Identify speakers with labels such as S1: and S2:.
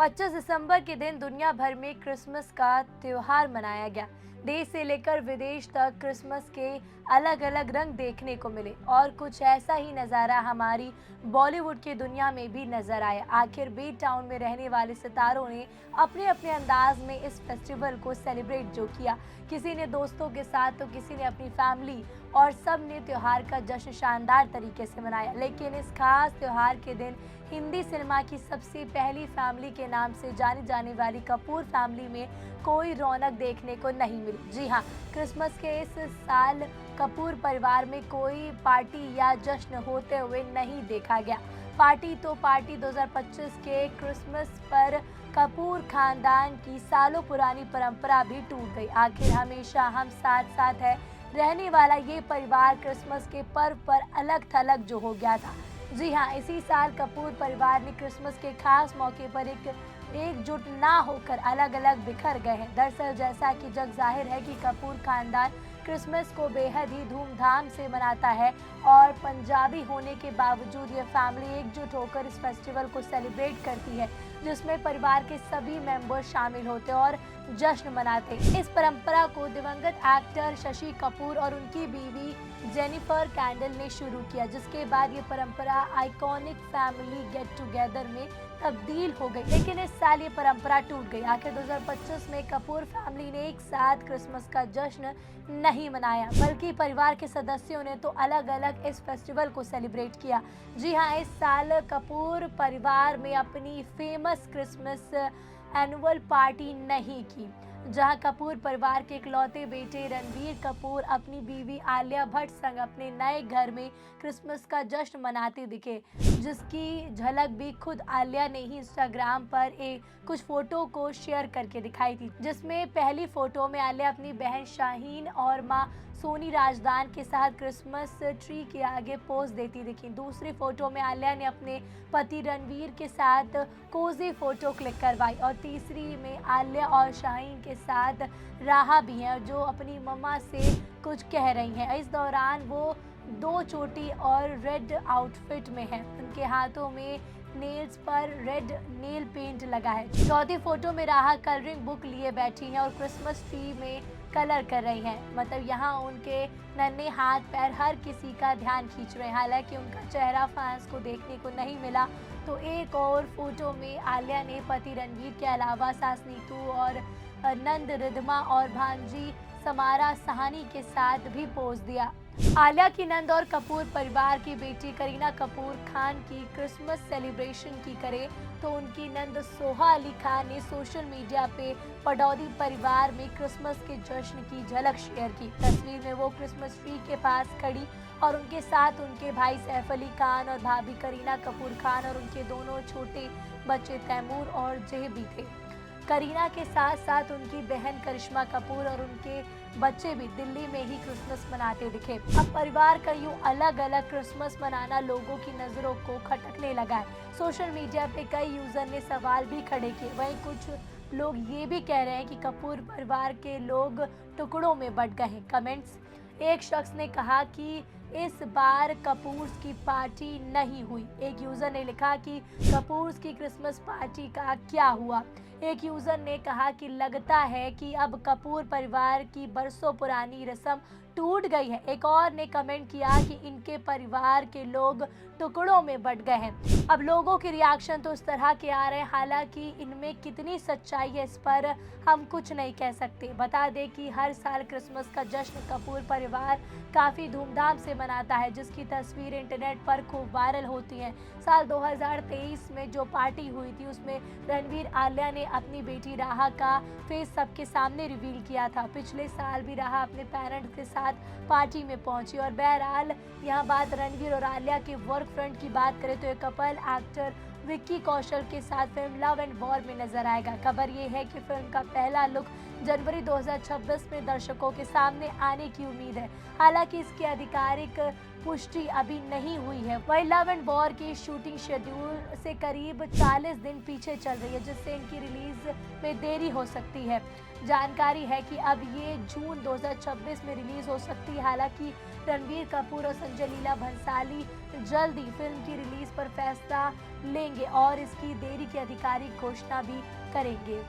S1: 25 दिसंबर के दिन दुनिया भर में क्रिसमस का त्योहार मनाया गया। देश से लेकर विदेश तक क्रिसमस के अलग अलग रंग देखने को मिले और कुछ ऐसा ही नज़ारा हमारी बॉलीवुड की दुनिया में भी नजर आया। आखिर बी टाउन में रहने वाले सितारों ने अपने अपने अंदाज में इस फेस्टिवल को सेलिब्रेट जो किया। किसी ने दोस्तों के साथ तो किसी ने अपनी फैमिली, और सब ने त्योहार का जश्न शानदार तरीके से मनाया। लेकिन इस खास त्योहार के दिन हिंदी सिनेमा की सबसे पहली फैमिली के नाम से जानी जाने वाली कपूर फैमिली में कोई रौनक देखने को नहीं मिली। जी हाँ, क्रिसमस के इस साल कपूर परिवार में कोई पार्टी या जश्न होते हुए नहीं देखा गया। पार्टी 2025 के क्रिसमस पर कपूर खानदान की सालों पुरानी परंपरा भी टूट गई। आखिर हमेशा हम साथ साथ है रहने वाला ये परिवार क्रिसमस के पर्व पर अलग थलग जो हो गया था। जी हाँ, इसी साल कपूर परिवार ने क्रिसमस के खास मौके पर एकजुट ना होकर अलग अलग बिखर गए हैं। दरअसल जैसा कि जग जाहिर है कि कपूर खानदान क्रिसमस को बेहद ही धूमधाम से मनाता है और पंजाबी होने के बावजूद ये फैमिली एकजुट होकर इस फेस्टिवल को सेलिब्रेट करती है, जिसमें परिवार के सभी मेंबर शामिल होते और जश्न मनाते। इस परंपरा को दिवंगत एक्टर शशि कपूर और उनकी बीवी जेनिफर कैंडल ने शुरू किया, जिसके बाद ये परंपरा आइकॉनिक फैमिली गेट टुगेदर में तब्दील हो गई। लेकिन इस साल ये परंपरा टूट गई। आखिर 2025 में कपूर फैमिली ने एक साथ क्रिसमस का जश्न नहीं मनाया, बल्कि परिवार के सदस्यों ने तो अलग अलग इस फेस्टिवल को सेलिब्रेट किया। जी हाँ, इस साल कपूर परिवार में अपनी फेमस क्रिसमस एनुअल पार्टी नहीं की, जहां कपूर परिवार के इकलौते बेटे रणबीर कपूर अपनी बीवी आलिया भट्ट संग अपने नए घर में क्रिसमस का जश्न मनाते दिखे, जिसकी झलक भी खुद आलिया ने ही इंस्टाग्राम पर कुछ फोटो को शेयर करके दिखाई थी। जिसमें पहली फोटो में आलिया अपनी बहन शाहीन और मां सोनी राजदान के साथ क्रिसमस ट्री के आगे पोज देती दिखी। दूसरी फोटो में आलिया ने अपने पति रणवीर के साथ कोजी फोटो क्लिक करवाई और तीसरी में आलिया और शाहीन के साथ राहा भी हैं, जो अपनी मम्मा से कुछ कह रही हैं। इस दौरान वो दो चोटी और रेड आउटफिट में हैं। उनके हाथों में नेल्स पर रेड नेल पेंट लगा है। चौथी फोटो में राहा कलरिंग बुक लिए बैठी हैं और क्रिसमस ट्री में कलर कर रही हैं। मतलब यहाँ उनके नन्हे हाथ पैर हर किसी का ध्यान खींच रहे हैं। हालांकि उनका चेहरा फैंस को देखने को नहीं मिला। तो एक और फोटो में आलिया ने पति रणवीर के अलावा सास नीतू और नंद रिधमा और भांजी समारा सहानी के साथ भी पोज दिया। आलिया की नंद और कपूर परिवार की बेटी करीना कपूर खान की क्रिसमस सेलिब्रेशन की करें तो उनकी नंद सोहा अली खान ने सोशल मीडिया पे पडौदी परिवार में क्रिसमस के जश्न की झलक शेयर की। तस्वीर में वो क्रिसमस ट्री के पास खड़ी और उनके साथ उनके भाई सैफ अली खान और भाभी करीना कपूर खान और उनके दोनों छोटे बच्चे तैमूर और जह भी थे। करीना के साथ साथ उनकी बहन करिश्मा कपूर और उनके बच्चे भी दिल्ली में ही क्रिसमस मनाते दिखे। अब परिवार का यूं अलग अलग क्रिसमस मनाना लोगों की नजरों को खटकने लगा है। सोशल मीडिया पे कई यूजर ने सवाल भी खड़े किए। वहीं कुछ लोग ये भी कह रहे हैं कि कपूर परिवार के लोग टुकड़ों में बंट गए हैं। कमेंट्स, एक शख्स ने कहा कि इस बार कपूर्स की पार्टी नहीं हुई। एक यूजर ने लिखा कि कपूर्स की क्रिसमस पार्टी का क्या हुआ। एक यूजर ने कहा कि लगता है कि अब कपूर परिवार की बरसों पुरानी रस्म टूट गई है। एक और ने कमेंट किया कि इनके परिवार के लोग टुकड़ों में बंट गए हैं। अब लोगों के रिएक्शन तो इस तरह के आ रहे हैं, हालांकि इनमें कितनी सच्चाई है इस पर हम कुछ नहीं कह सकते। बता दें कि हर साल क्रिसमस का जश्न कपूर परिवार काफ़ी धूमधाम से मनाता है, जिसकी तस्वीरें इंटरनेट पर खूब वायरल होती हैं। साल 2023 में जो पार्टी हुई थी उसमें रणवीर आलिया ने अपनी बेटी राहा का फेस सबके सामने रिवील किया था। पिछले साल भी राहा अपने पेरेंट्स के साथ पार्टी में पहुंची। और बहरहाल यहाँ बात रणवीर और आलिया के वर्क फ्रंट की बात करें तो ये कपल एक्टर विक्की कौशल के साथ फिल्म लव एंड वॉर में नजर आएगा। खबर ये है कि फिल्म का पहला लुक जनवरी 2026 में दर्शकों के सामने आने की उम्मीद है। हालांकि इसकी आधिकारिक पुष्टि अभी नहीं हुई है। वही लव एंड वॉर की शूटिंग शेड्यूल से करीब 40 दिन पीछे चल रही है, जिससे इनकी रिलीज में देरी हो सकती है। जानकारी है कि अब ये जून 2026 में रिलीज हो सकती है। हालांकि रणबीर कपूर और संजय लीला भंसाली जल्द ही फिल्म की रिलीज पर फैसला लेंगे और इसकी देरी की आधिकारिक घोषणा भी करेंगे।